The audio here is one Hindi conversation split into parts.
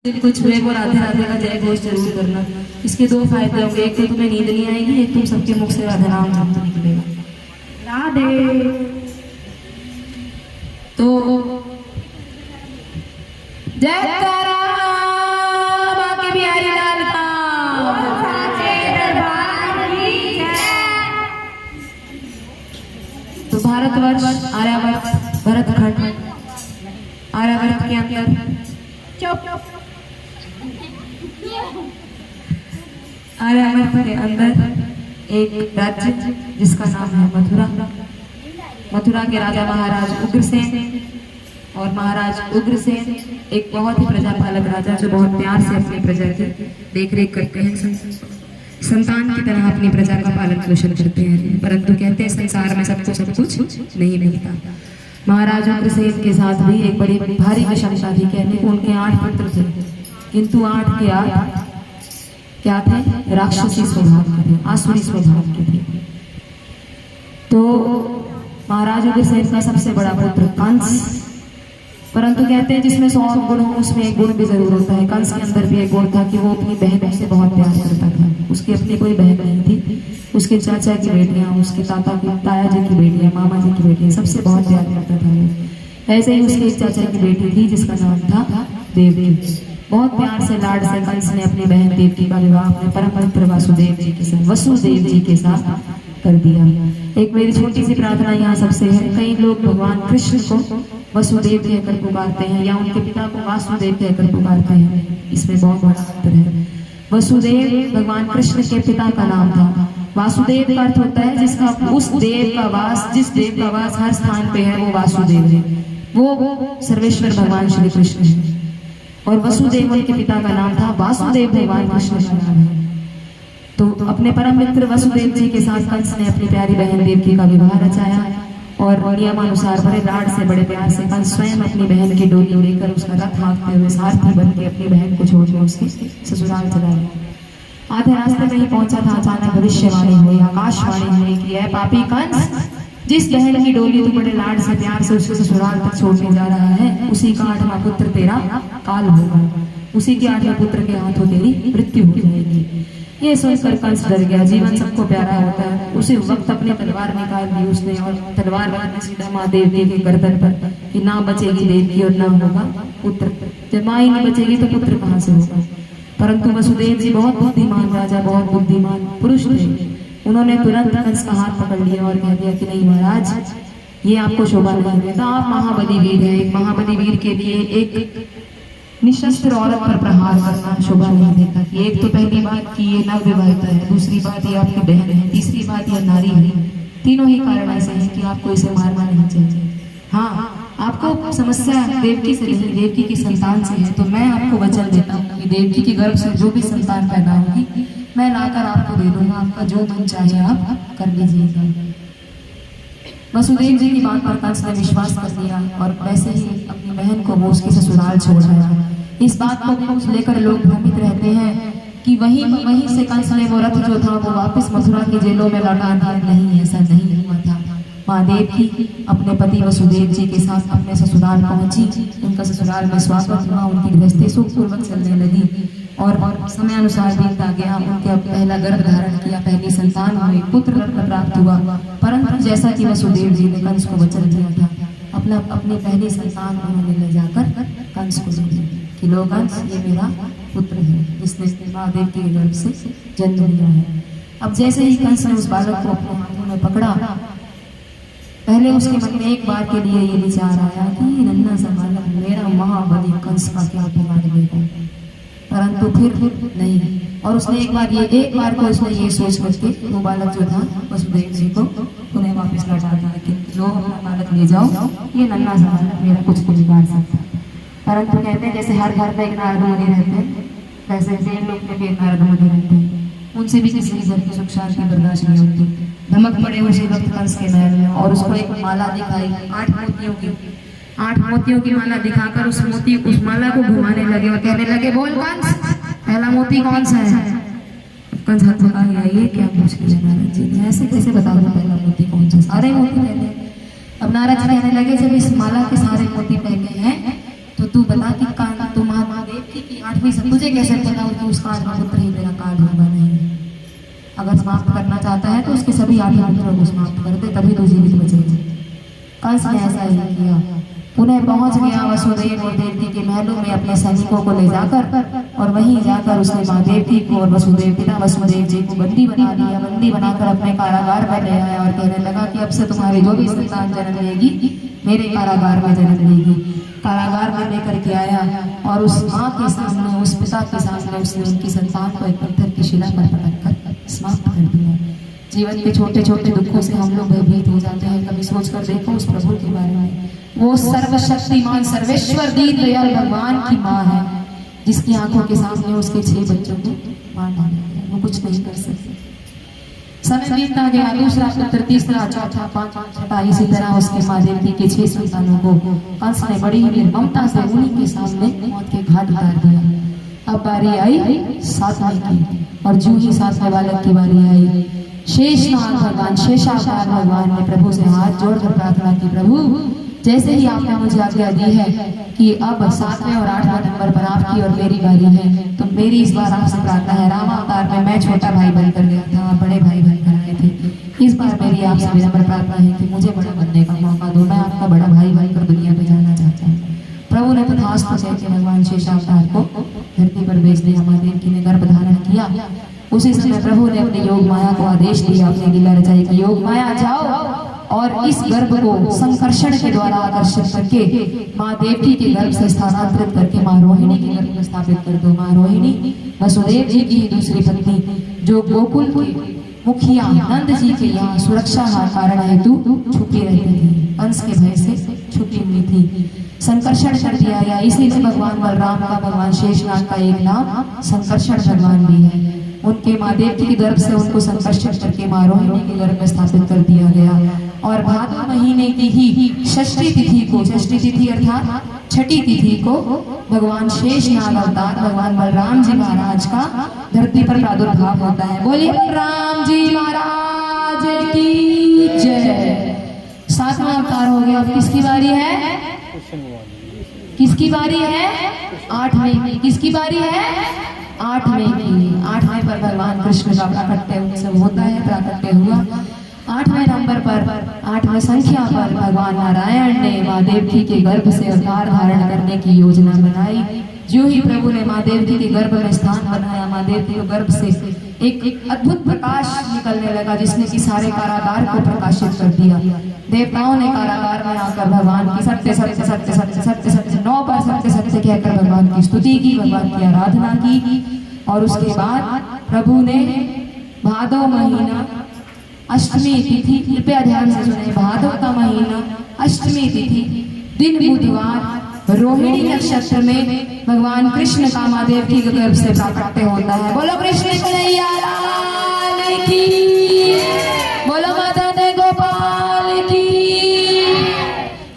दिल को छुए वो राधे राधे का जय घोष जरूर करना। इसके दो फायदे होंगे, एक तो तुम्हें नींद नहीं आएगी, एक तुम सबके मुख से राधे नाम जपते निकलेगा। राधे तो जयकारा बांके बिहारी लाल का। तो भारतवर्ष आर्यावर्त भरतखंड आर्यावर्त के अंदर आर्यावर्त के अंदर एक राज्य जिसका नाम है मथुरा। मथुरा के राजा महाराज उग्रसेन और महाराज उग्रसेन एक बहुत ही प्रजापालक राजा जो बहुत प्यार से अपनी प्रजा की देख रेख करते हैं, संतान की तरह अपनी प्रजा का पालन पोषण करते हैं। परंतु कहते हैं संसार में सबको सब कुछ नहीं मिलता। महाराज उग्रसेन के साथ भी एक बड़ी भारी विषमता थी। कहते हैं उनके 8 पुत्र थे, किंतु 8 के 8 क्या थे? राक्षसी स्वभाव के थे, आसुरी स्वभाव के थे। तो महाराज उग्रसेन का सबसे बड़ा पुत्र कंस, परंतु कहते हैं जिसमें 100 गुण हो उसमें एक गुण भी जरूर होता है। कंस के अंदर भी एक गुण था कि वो अपनी बहन से बहुत प्यार करता था। उसकी अपनी कोई बहन नहीं थी, उसके चाचा की बेटियां, उसके ताया जी की बेटियां, मामा जी की बेटियां, सबसे बहुत प्यार करता था वो। ऐसे ही उसके एक चाचा की बेटी थी जिसका नाम था देवकी। बहुत प्यार से लाड से कंस ने अपनी बहन देवकी का विवाह अपने परम पवित्र वसुदेव जी के साथ कर दिया। एक मेरी छोटी सी प्रार्थना यहाँ सबसे है, कई लोग भगवान कृष्ण को वसुदेव कहकर पुकारते हैं या उनके पिता को वासुदेव कहकर पुकारते हैं। इसमें बहुत बड़ा अंतर है। वसुदेव भगवान कृष्ण के पिता का नाम था। वासुदेव का अर्थ होता है जिसका उस देव का वास, जिस देव का वास हर स्थान पे है वो वासुदेव है, वो सर्वेश्वर भगवान श्री कृष्ण है। और वसुदेव उनके पिता का नाम था, वासुदेव भगवान कृष्ण का नाम है। तो अपने परम मित्र वसुदेव जी के साथ कंस ने अपनी प्यारी बहन देवकी का विवाह रचाया और नियमानुसार बड़े लाड से बड़े प्यार से कंस स्वयं अपनी बहन की डोली लेकर उसका रथ हाँकते हुए सारथी बन के अपनी बहन को छोड़कर उसके ससुराल चला गया। आधे रास्ते में ही पहुंचा था, अचानक भविष्यवाणी हुई, आकाशवाणी हुई कि ऐ पापी कंस, जिस बहन की डोली तू बड़े लाड से प्यार से उसके ससुराल तक छोड़ने जा रहा है, उसी का 8वां पुत्र तेरा काल होगा, उसी के 8वें पुत्र के हाथों तेरी मृत्यु हो जाएगी। ये सोचकर कंस डर गया। जीवन सबको प्यारा होता है। उसी वक्त अपनी तलवार निकाल दी उसने और तलवार मारने सीधा माँ देवकी के गर्दन पर कि ना बचेगी देवकी और ना होगा पुत्र। जब माँ ही नहीं बचेगी तो पुत्र कहाँ से होगा? परंतु वसुदेव जी बहुत बुद्धिमान राजा, बहुत बुद्धिमान पुरुष थे। उन्होंने तुरंत कंस का हाथ पकड़ लिया और कह दिया कि नहीं महाराज, ये आपको शोभा नहीं देता, आप महाबली वीर है। एक महाबली वीर के लिए एक निशस्त्र औरत पर प्रहार करना शोभा नहीं देता। कि एक तो पहली बात कि ये नवविवाहिता है, दूसरी बात ये आपकी बहन है, तीसरी बात ये नारी है। तीनों ही कारण ऐसे हैं कि आपको इसे मारना नहीं चाहिए। हाँ, आपको समस्या देवकी से नहीं, देवकी की संतान से है। तो मैं आपको वचन देता हूँ कि देवकी के गर्भ से जो भी संतान पैदा होगी मैं लाकर आपको दे दूंगा, आपका जो मन चाहे आप कर लीजिएगा। वसुदेव जी की बात पर कंस ने विश्वास कर लिया और वैसे ही अपनी बहन को वो उसके ससुराल छोड़ आया। इस बात को लेकर लोग भ्रमित रहते हैं कि वहीं से कंस ने वो रथ जो था वो वापस मथुरा की जेलों में लौटा दिया। नहीं, ऐसा नहीं हुआ था। माँ देवकी अपने पति वसुदेव जी के साथ अपने ससुराल पहुंची। उनका ससुराल में स्वागत हुआ, उनकी गृहस्थी सुखपूर्वक चलने लगी और समय अनुसार बीतता गया। उनके पहला गर्भ धारण किया, पहली संतान हुई, पुत्र रत्न प्राप्त हुआ। परंतु जैसा कि वसुदेव जी ने कंस को वचन दिया था, अपनी पहली संतान उन्होंने ले जाकर कंस को दिया कि लो कंस, ये मेरा पुत्र है जिसने महादेव के गर्भ से जन्म लिया है। अब जैसे ही कंस ने उस बालक को अपने हाथों में पकड़ा, पहले उसके मन में एक बार के लिए ये विचार आया कि नन्हा सा बालक मेरा महाबली कंस का क्या बिगाड़ देगा, परंतु फिर नहीं। और उसने एक बार को उसने ये सोच करके वो बालक जो था वसुदेव जी को उन्हें वापस लौटा दिया कि लो अपना बालक ले जाओ, ये नन्हा सा बालक मेरा कुछ तो बिगाड़ सकता है। परंतु कहते हैं जैसे हर घर में एक नारद मुनि रहते हैं, वैसे देव लोक में भी एक नारद मुनि रहते हैं। उनसे भी किसी घर की सुख शांति बर्दाश्त नहीं होती। धमक पड़े उसी वक्त कंस के महल में और उसको एक माला दिखाई 8 मोतियों की माला दिखाकर उस माला को घुमाने लगे और कहने लगे बोल कंस, पहला मोती कौन सा है? कंस हाथ में आ गया, ये क्या पूछ लिया नारद जी ने, ऐसे कैसे बता दो पहला मोती कौन सा? सारे मोती पहले। अब नारद जी कहने लगे जब इस माला के सारे मोती पहले हैं तो तू बता कि महादेव की 8वीं से तुझे कैसे पता कि उसका 8वां पुत्र ही तेरा काल होगा? नहीं, अगर समाप्त करना चाहता है तो उसके सभी 8 पुत्रों को समाप्त कर दे, तभी तो जीवित बचेगा। कंस ने ऐसा ही किया। पुनः पहुंच गया वसुदेव और देवकी के महलों में अपने सैनिकों को ले जाकर, और वहीं जाकर उसने माँ देवकी को और वसुदेव पिता वसुदेव जी को बंदी बना दिया। बंदी बनाकर अपने कारागार में ले आया और कहने लगा कि अब से तुम्हारी जो भी संतान जन्म लेगी मेरे कारागार में जन्म लेगी। कारागार में लेकर के आया और उस माँ के सामने, उस पिता के सामने उसने उनकी संतान को एक पत्थर की शिला पर पटक कर समाप्त कर दिया। जीवन के छोटे छोटे दुखों से हम लोग भयभीत हो जाते हैं। कभी सोच कर देखो उस प्रभु के बारे में। वो सर्वशक्तिमान सर्वेश्वर दीन दयाल भगवान की माँ है, जिसकी आंखों के सामने उसके 6 बच्चों को मार डाला गया। वो कुछ नहीं कर सकते। समय बीतता गया, दूसरा पुत्र, तीसरा, चौथा, पांचवा, छठा, इसी तरह उसके माँ देवकी के 6 संतानों को कंस ने बड़ी निर्ममता से उन्हीं के सामने मौत के घाट उतार दिया। अब बारी आई 7वें की, और जो ही 7वें बालक की बारी आई, शेषनाग भगवान, शेषावतार भगवान ने प्रभु से हाथ जोड़कर प्रार्थना की, प्रभु जैसे ही आपने मुझे आज्ञा दी है कि अब 7वें और 8वें नंबर पर आपकी और मेरी बारी है, तो मेरी इस बार आपसे प्रार्थना है। रामावतार में मैं छोटा भाई बनकर गया था, आप बड़े भाई बनकर आए थे। इस बार मेरी आपसे विनम्र प्रार्थना है कि मुझे बड़ा बनने का मौका दो, मैं आपका बड़ा भाई बनकर दुनिया में जाना चाहता हूँ। प्रभु ने तथास्तु कह के भगवान शेषावतार को धरती पर भेज दिया। माँ देवकी ने गर्भ धारण किया। उसी समय प्रभु ने अपनी योग माया को आदेश दिया, अपनी लीला रचाई कि योग माया जाओ और इस गर्भ को संकर्षण के द्वारा आकर्षित करके माँ देवकी के गर्भ से स्थानांतरित करके माँ रोहिणी के गर्भ में स्थापित कर दो। माँ रोहिणी वसुदेव जी की दूसरी पत्नी, जो गोकुल के मुखिया नंद जी के यहाँ सुरक्षा कारण हेतु छुपी रहती थी, कंस के भय से छुपी हुई थी। संकर्षण कर दिया गया, इसीलिए भगवान बलराम का, भगवान शेषनाग का एक नाम संकर्षण भगवान भी है। उनके माँ देवकी के गर्भ से उनको संकर्षण करके माँ रोहिणी के गर्भ में स्थापित कर दिया गया। और भादो महीने की ही षष्ठी तिथि को, षष्ठी तिथि अर्थात छठी तिथि को, भगवान शेषनाग अवतार भगवान बलराम जी महाराज का धरती पर प्रादुर्भाव होता है। बोलिए बलराम जी महाराज की जय। 7वां अवतार हो गया। अब किसकी बारी है? किसकी बारी है? 8वें की। किसकी बारी है? 8वें की। 8वें पर भगवान कृष्ण का प्राकट्य उत्सव होता है, प्राकट्य हुआ। 8वें नंबर पर, 8वें संख्या पर भगवान नारायण ने माँ देवकी के गर्भ से अवतार धारण करने की योजना बनाई। जो ही प्रभु ने माँ देवकी के गर्भ में स्थान बनाया, माँ देवकी के गर्भ से एक अद्भुत प्रकाश निकलने लगा, जिसने कि सारे कारागार को प्रकाशित कर दिया। देवताओं ने कारागार में आकर भगवान की सत्य सत्य सत्य सत्य सत्य सत्य 9 बार सत्य सत्य कहकर भगवान की स्तुति की, भगवान की आराधना की। और उसके बाद प्रभु ने भादो महीना अष्टमी तिथि, कृपया ध्यान से सुने, भादो का महीना अष्टमी तिथि दिन बुधवार रोहिणी नक्षत्र में भगवान कृष्ण का माँ देवकी के गर्भ से प्राकट्य होता है। बोलो कृष्ण कन्हैया लाल की, बोलो माता ने गोपाल की।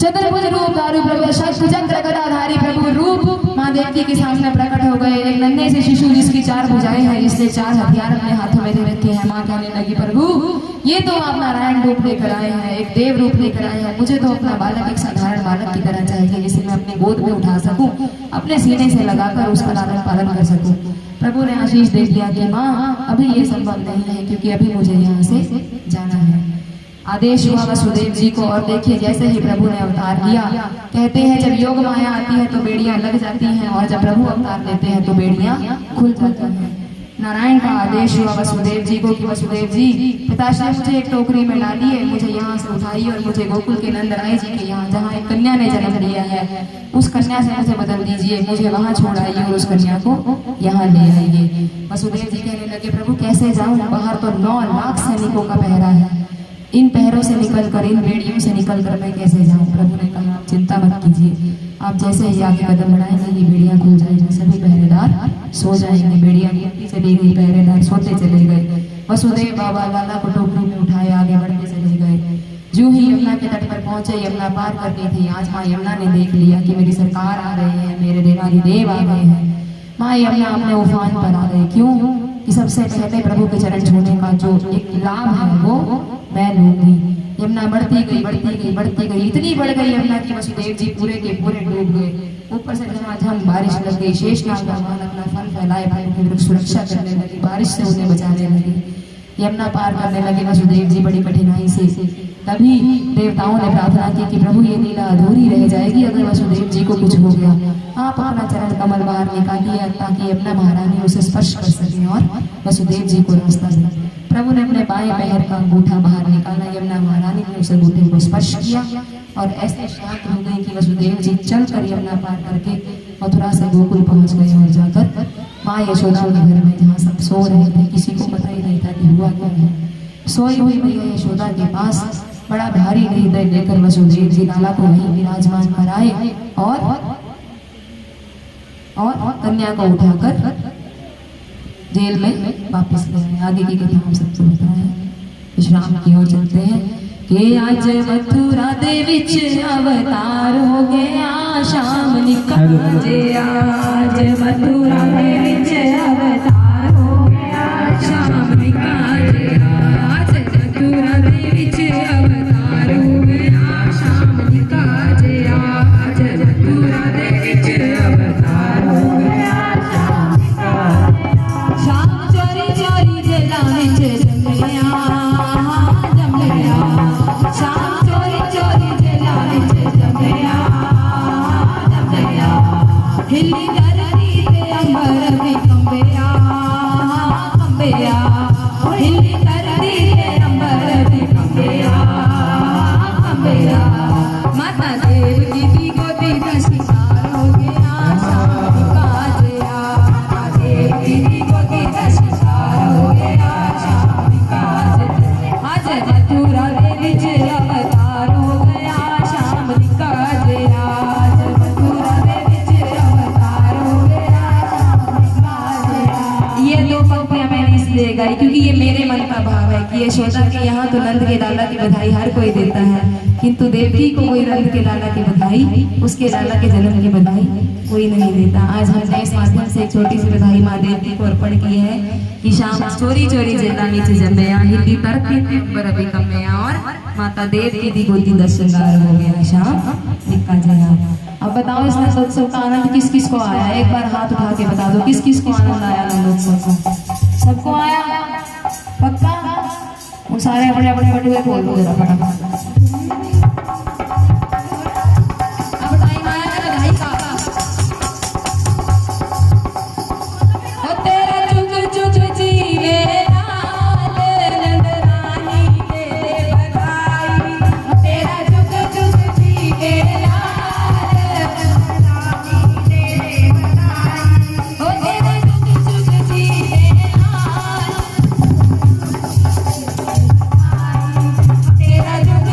चतुर्भुज रूप धारू प्रभु, शस्त्र चक्र गदाधारी प्रभु रूप माँ देवकी के सामने प्रकट हो गए। एक नन्हे से शिशु जिसकी 4 भुजाएं हैं, जिसने 4 हथियार अपने हाथों में दे रखे हैं। माँ कहने लगी, प्रभु ये तो आप नारायण रूप लेकर आए हैं, एक देव रूप लेकर आए हैं। मुझे तो अपना बालक एक साधारण बालक की तरह चाहिए, जिसे मैं अपनी गोद में उठा सकूं, अपने सीने से लगाकर उसका लालन पालन कर सकूं। प्रभु ने आशीष दे दिया कि माँ अभी ये संभव नहीं है, क्योंकि अभी मुझे यहाँ से जाना है। आदेश हुआ वसुदेव जी को, और देखिए जैसे ही प्रभु ने अवतार लिया, कहते हैं जब योग माया आती है तो बेड़ियां लग जाती हैं, और जब प्रभु अवतार लेते हैं तो बेड़ियां खुल जाती हैं। नारायण का आदेश हुआ वसुदेव जी को कि वसुदेव जी, पिताश्री मुझे एक टोकरी में डालिए, मुझे यहाँ से उठाइए और मुझे गोकुल के नंदराय जी के यहाँ, जहाँ एक कन्या ने जन्म लिया है, उस कन्या से मुझे बदल दीजिए, मुझे वहाँ छोड़ आइए और उस कन्या को यहाँ ले आइए। वसुदेव जी कहने लगे, प्रभु कैसे जाऊँ, बाहर तो 9 लाख सैनिकों का पहरा है, इन पहरों से निकलकर, इन बेड़ियों से निकलकर मैं कैसे जाऊं। प्रभु ने कहा, आप चिंता मत कीजिए, आप जैसे ही आगे कदम बढ़ाएंगे ये बेड़ियां खुल जाएंगी, सभी पहरेदार सो जाएंगे। बेड़ियां गिनती चली गई, पहरेदार सोते चले गए। वसुदेव बाबा लाला को टोकरी में उठाए आगे बढ़ते चले गए। जो ही यमुना के तट पर पहुंचे, यमुना पार करनी थी। आज माँ यमुना ने देख लिया कि मेरी सरकार आ रही है, मेरे देवारी देव आ गए हैं। माँ यमुना अपने उफान पर आ गए। क्यों कि सबसे पहले प्रभु के चरण छूने का जो एक लाभ है वो मैं लूंगी। यमुना बढ़ती गई, बढ़ती गई, बढ़ती गई, इतनी बढ़ गई यमुना की वसुदेव जी पूरे के पूरे डूब गए। ऊपर से झमाझम बारिश लग गई। शेषनाग भगवान अपना फन फैलाए फल की वृक्ष सुरक्षा करने लगी, बारिश से उन्हें बचाने लगी, यमुना पार करने लगे वसुदेव जी बड़ी कठिनाई से। तभी देवताओं ने प्रार्थना की कि प्रभु ये लीला अधूरी रह जाएगी अगर वसुदेव जी को कुछ हो गया, आप अपना चरण कमल बाहर निकालिए ताकि यमुना महारानी उसे स्पर्श कर सके और वसुदेव जी को रास्ता दे। प्रभु ने अपने बाएं पैर का अंगूठा बाहर निकाला, यमुना महारानी ने उस अंगूठे को स्पर्श किया और ऐसे शांत हो गई कि वसुदेव जी चलकर यमुना पार करके मथुरा से गोकुल पहुंच गए और जाकर माँ यशोदा के घर में जहाँ सब सो रहे थे, किसी को पता ही नहीं था कि हुआ क्या है। सोई हुई मैया यशोदा के पास बड़ा भारी हृदय लेकर वसुदेव जी लाला को वहीं विराजमान कराए और कन्या को उठाकर जेल में वापस ले आए। आगे की कथा हम सबको बताएं। विश्राम की ओर चलते हैं कि आज मथुरा दे विच अवतार हो गया शाम निकाजे, आज मथुरा दे विच अवतार हो गया शाम निकाजे, आज मथुरा दे विच अवतार हो गया शाम निकाजे, आज मथुरा दे विच अवतार हो गया शाम निकाजे। शाम चोरी चोरी जेला विच जमया जमया, शाम चोरी चोरी जेला विच जमया जमया, हिली धरती ते अंबर भी कंबया कंबया, हिली धरती ते अंबर भी कंबया कंबया। माता देवकी की गोदी का शिकार हो गया शाम निकाजे, माता देवकी की गोदी का शिकार हो गया शाम निकाजे, आज मथुरा दे विच अवतार हो गया शाम निकाजे, आज मथुरा दे विच अवतार हो गया शाम निकाजे। ये दो पंक्तियां मैंने इसलिए गाई क्योंकि ये मेरे मन का भाव है कि यशोदा के यहाँ तो नंद के लाला की बधाई हर कोई देता है, किंतु देवकी को कोई नंद के लाला की बधाई, उसके लाला के जन्म की बधाई कोई नहीं देता। आज हमने इस माध्यम से एक छोटी सी बधाई माँ देवकी को अर्पण की है कि शाम चोरी चोरी जेला विच जमया, हिली धरती ते अंबर भी कंबया, और माता देवकी दी गोदी दा श्रृंगार हो गया शाम निकाजे। अब बताओ इस नंदोत्सव का आनंद किस किस को आया? एक बार हाथ उठा के बता दो किस किस को आनंद आया नंदोत्सव का? सबको आया पक्का? वो सारे अपने अपने बटुए खोल दो जरा फटाफट। अब टाइम आया है बधाई का। ओ तेरा चुक चुक जीवे लाल नंद रानी दे बधाई, तेरा चुक चुक जीवे लाल नंद रानी दे बधाई, ओ तेरा चुक चुक जीवे लाल तेरा चुक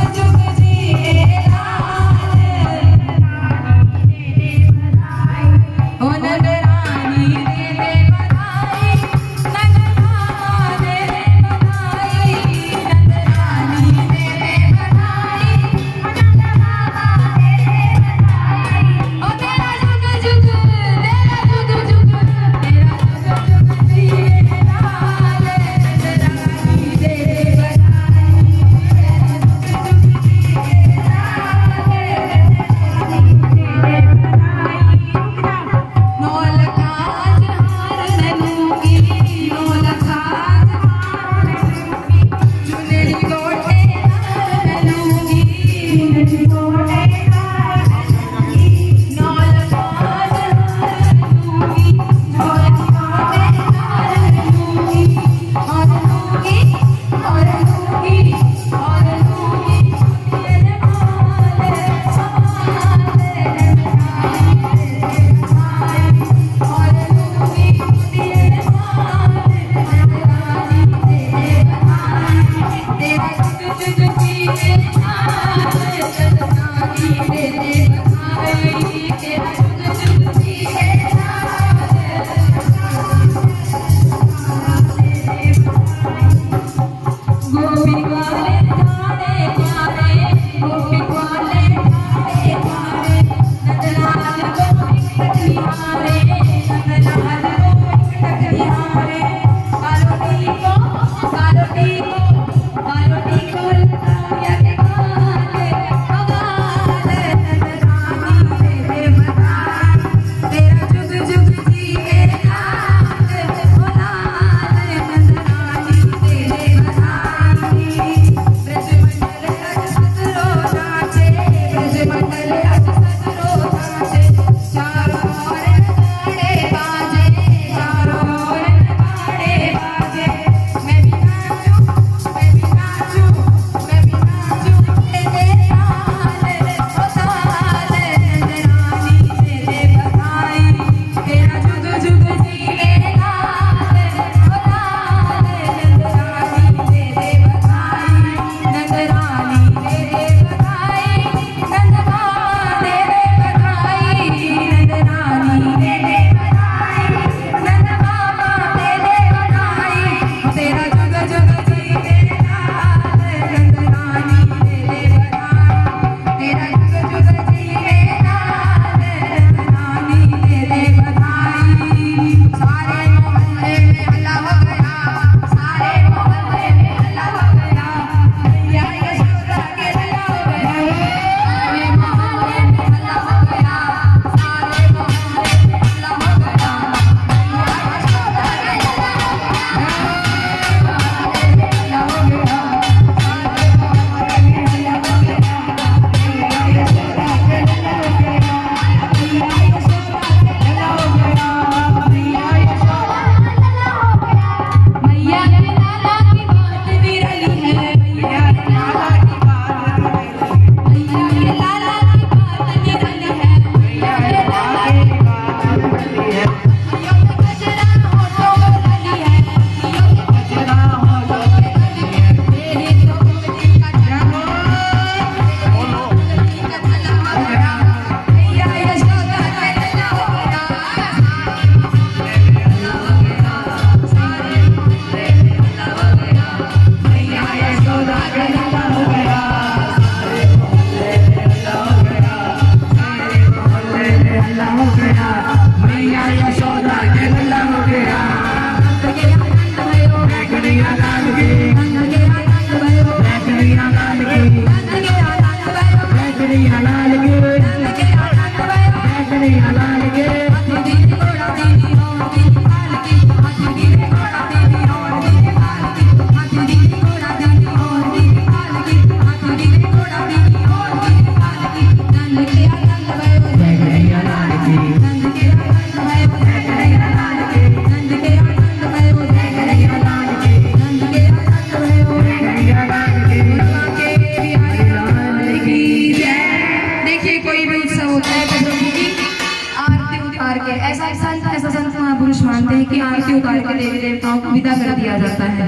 विदा कर दिया जाता है,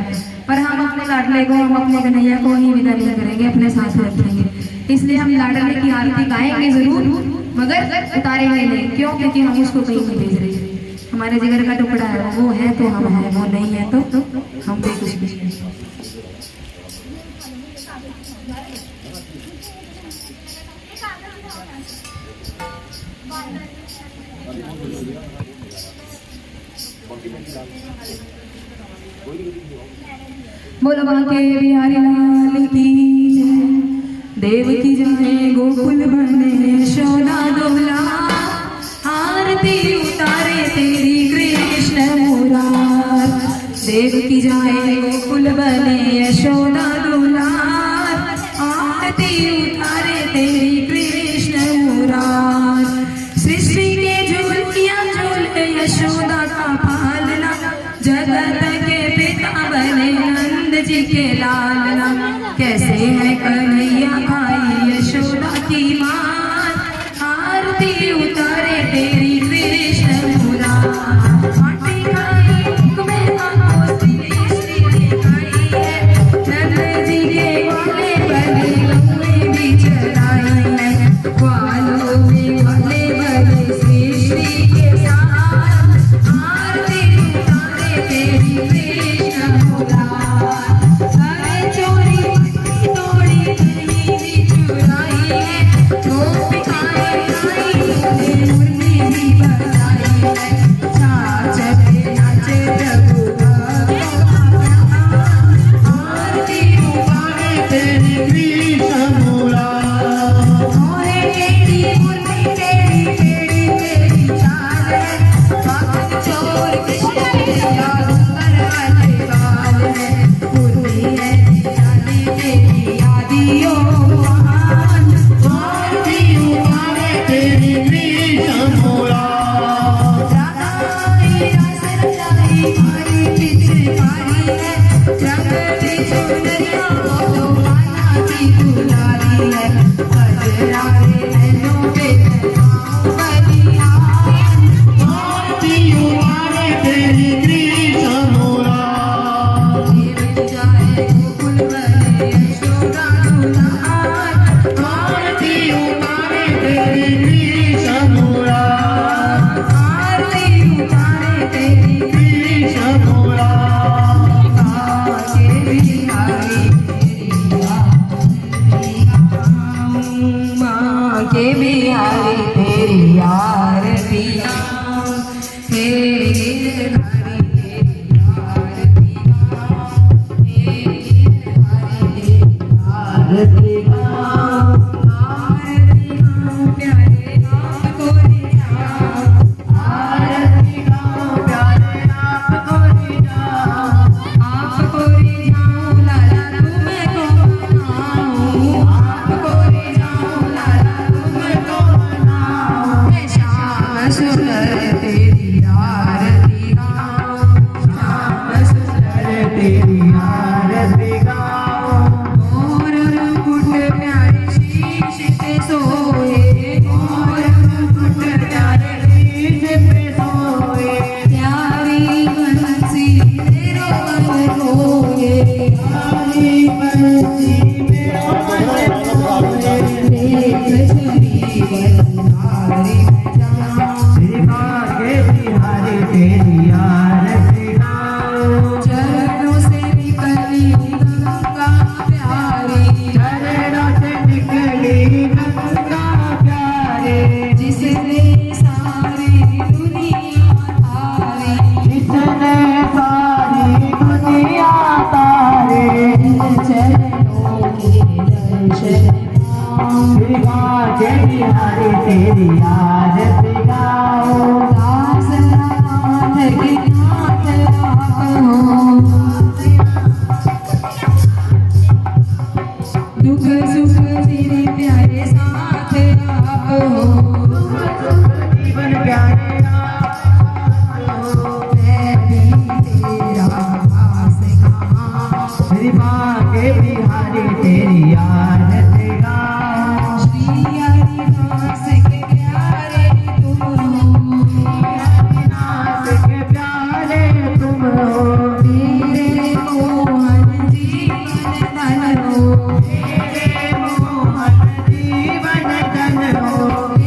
पर हम अपने लाडले को, हम अपने कन्हैया को ही विदा नहीं करेंगे, अपने साथ रखेंगे। इसलिए हम लाडले की आरती गाएंगे जरूर, मगर उतारेंगे नहीं। क्यों? क्योंकि हम उसको कहीं नहीं भेज रहे। हमारे जिगर का टुकड़ा है, वो है तो हम हैं, वो नहीं है तो हम भी कुछ भी नहीं। बोलो बांके बिहारी लाल की जय, देव की जय, गोकुल बने यशोदा दुल्हा, आरती उतारे तेरी कृष्ण मुरार। देव की जय, गोकुल बने यशोदा दुल्हा, आरती उतारे तेरी कृष्ण मुरार। सृष्टि के झूलिया झूले यशोदा का पालना, जगत के पिता बने नंद जी के लालना। कैसे है कन्हैया भाई यशोदा की मां, आरती उतारे तेरी कृष्ण मुरार। आटी खाई तुम्हें आंखों से श्री दिखाई है, नंद जी के वाले बड़े लम्बे भी चढ़ाई है, वालों में वाले बड़े श्री के साथ, आरती उतारे तेरी कृष्ण मुरार। सारे चोरी बिहारी तेरी आरती गाओ। दास नाथ के नाथ आप हो, दुख सुख तेरे प्यारे साथ आप हो, जीवन प्यारे मैं भी तेरा दास कहाँ। श्री माँ के बिहारी तेरी आरती गाओ। श्री हरिदास के प्यारे तुम हो, हरिदास के प्यारे तुम हो। तेरे मोहन जीवन धन हो, तेरे मोहन जीवन धन हो।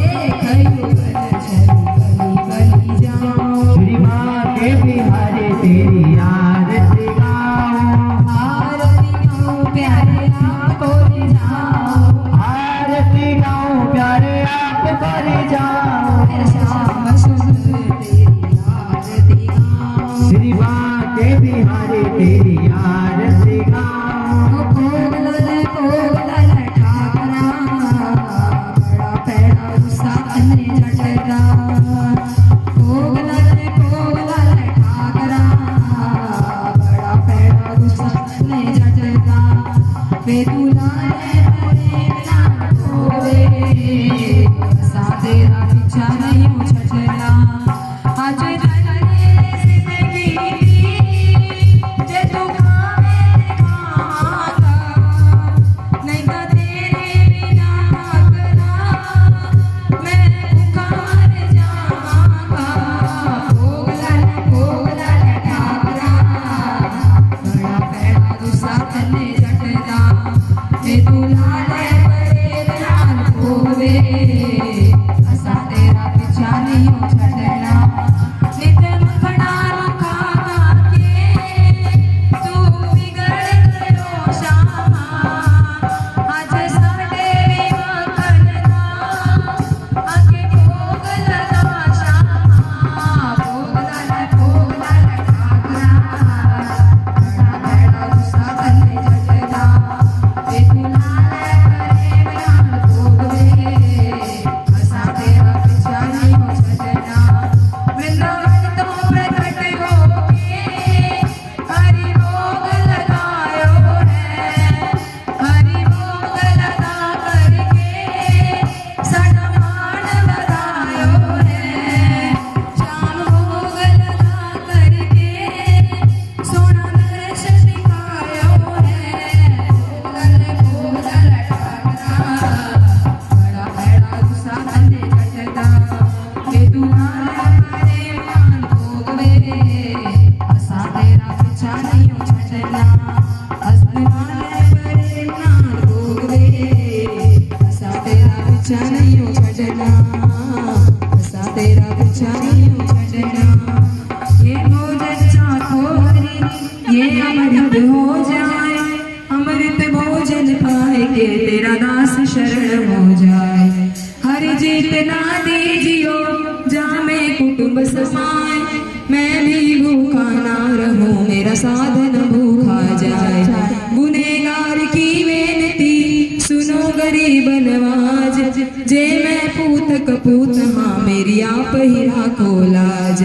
एक युगल चल बलि बलि जाऊं। श्री माँ के बिहारी तेरी आरती गाओ। आरती गाऊं प्यारे आपको रिझाऊं, आरती गाओ प्यारे आप पर जाओ। श्याम सुंदर तेरी आरती गाऊं। श्री माँ के बिहारी तेरी आरती गाओ। कोगलल ठाकरा, बड़ा पैड़ा गुस्सा तने झटका। कोगलल ठाकरा, बड़ा पैड़ा गुस्सा तने झटका। वे दुलारे बड़े बिना होवे, सा तेरा पीछा नहीं छटला। आज तने जिंदगी जे तू खावे खागा, नहीं तो तेरे बिना मगना मैं भूखा मर जाऊंगा। कोगलल ठाकरा, बड़ा पैड़ा गुस्सा तने झटका। वे दुलारे बड़े बिना होवे, असा तेरा पीछा नहीं छटना। नित मखना खा के तू बिगड़ गयो श्यामा, आज साडे भी मखन दा आगे भोग लगा श्यामा। कोगलल ठाकरा, बड़ा पैड़ा गुस्सा तने झटका। वे दुलारे बड़े बिना होवे, असा तेरा पीछा नहीं छटना। वृंदावन तो प्रकट होके हरि भोग लगायो है, हरि भोग लगा करके साडा मान लगायो है। श्याम भोग लगा करके सोना दर्श दिखायो है। कोगलल ठाकरा, बड़ा पैड़ा गुस्सा तने झटका। वे दुलारे बड़े मान भोगवे, असा तेरा पीछा नहीं छटना। अस दुलारे बड़े मान भोगवे, असा तेरा पीछा नहीं छटना। असा तेरा पीछा नहीं छटना। ये भोजन चाखो हरि, ये अमृत हो जाए, अमृत भोजन पाए के तेरा दास शरण हो जाए। हरि जितना दीजियो जामे कुटुंब समाए, मैं भी भूखा ना रहूं मेरा साधन भूखा जाए। गुनेगार की बेनती सुनो गरीब नवाज, जे मैं पूत कपूत हाँ मेरी आप ही राखो लाज।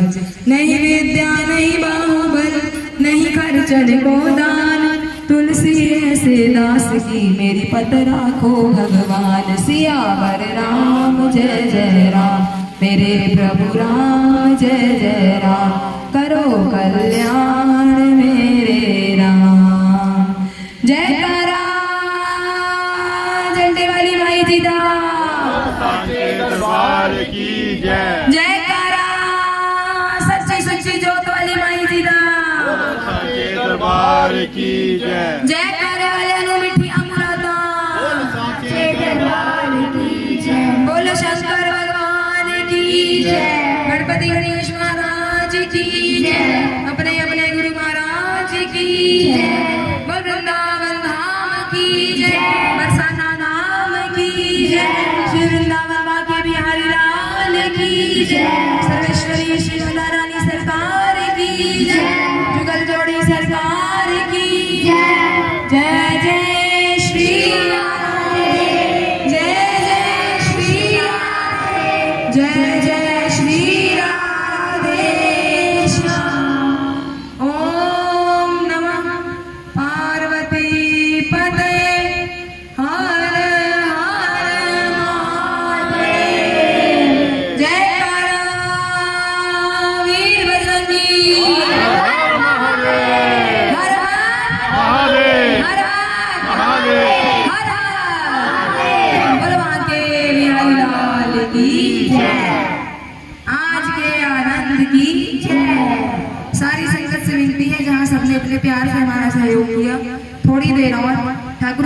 नहीं विद्या नहीं बाहुबल नहीं खर्चन को दान, तुलसी ऐसे दास की मेरी पत राखो भगवान। सियावर राम जय जय राम, मेरे प्रभु राम जय जय राम। करो कल्याण मेरे राम। जय करा झंडे वाली माई जी दा, सांचे दरबार की जय। जय करा सच्ची सच्ची जोत वाली माई जी दा, सांचे दरबार की जय। जय करे वाले नु मिठी अमृता, सांचे दरबार की जय। बोलो शंकर भगवान की जय, गणपति गणेश महाराज की जय, अपने अपने गुरु महाराज की जय। बोल वृंदावन धाम की जय, बरसाना धाम की जय, श्री वृंदावन बाके बिहारी लाल की जय, सर्वेश्वरी श्री राधा रानी सरकार की जय, जुगल जोड़ी सरकार की जय। संगत से विनती है, जहाँ सबने इतने प्यार से हमारा सहयोग किया, थोड़ी देर और ठाकुर जी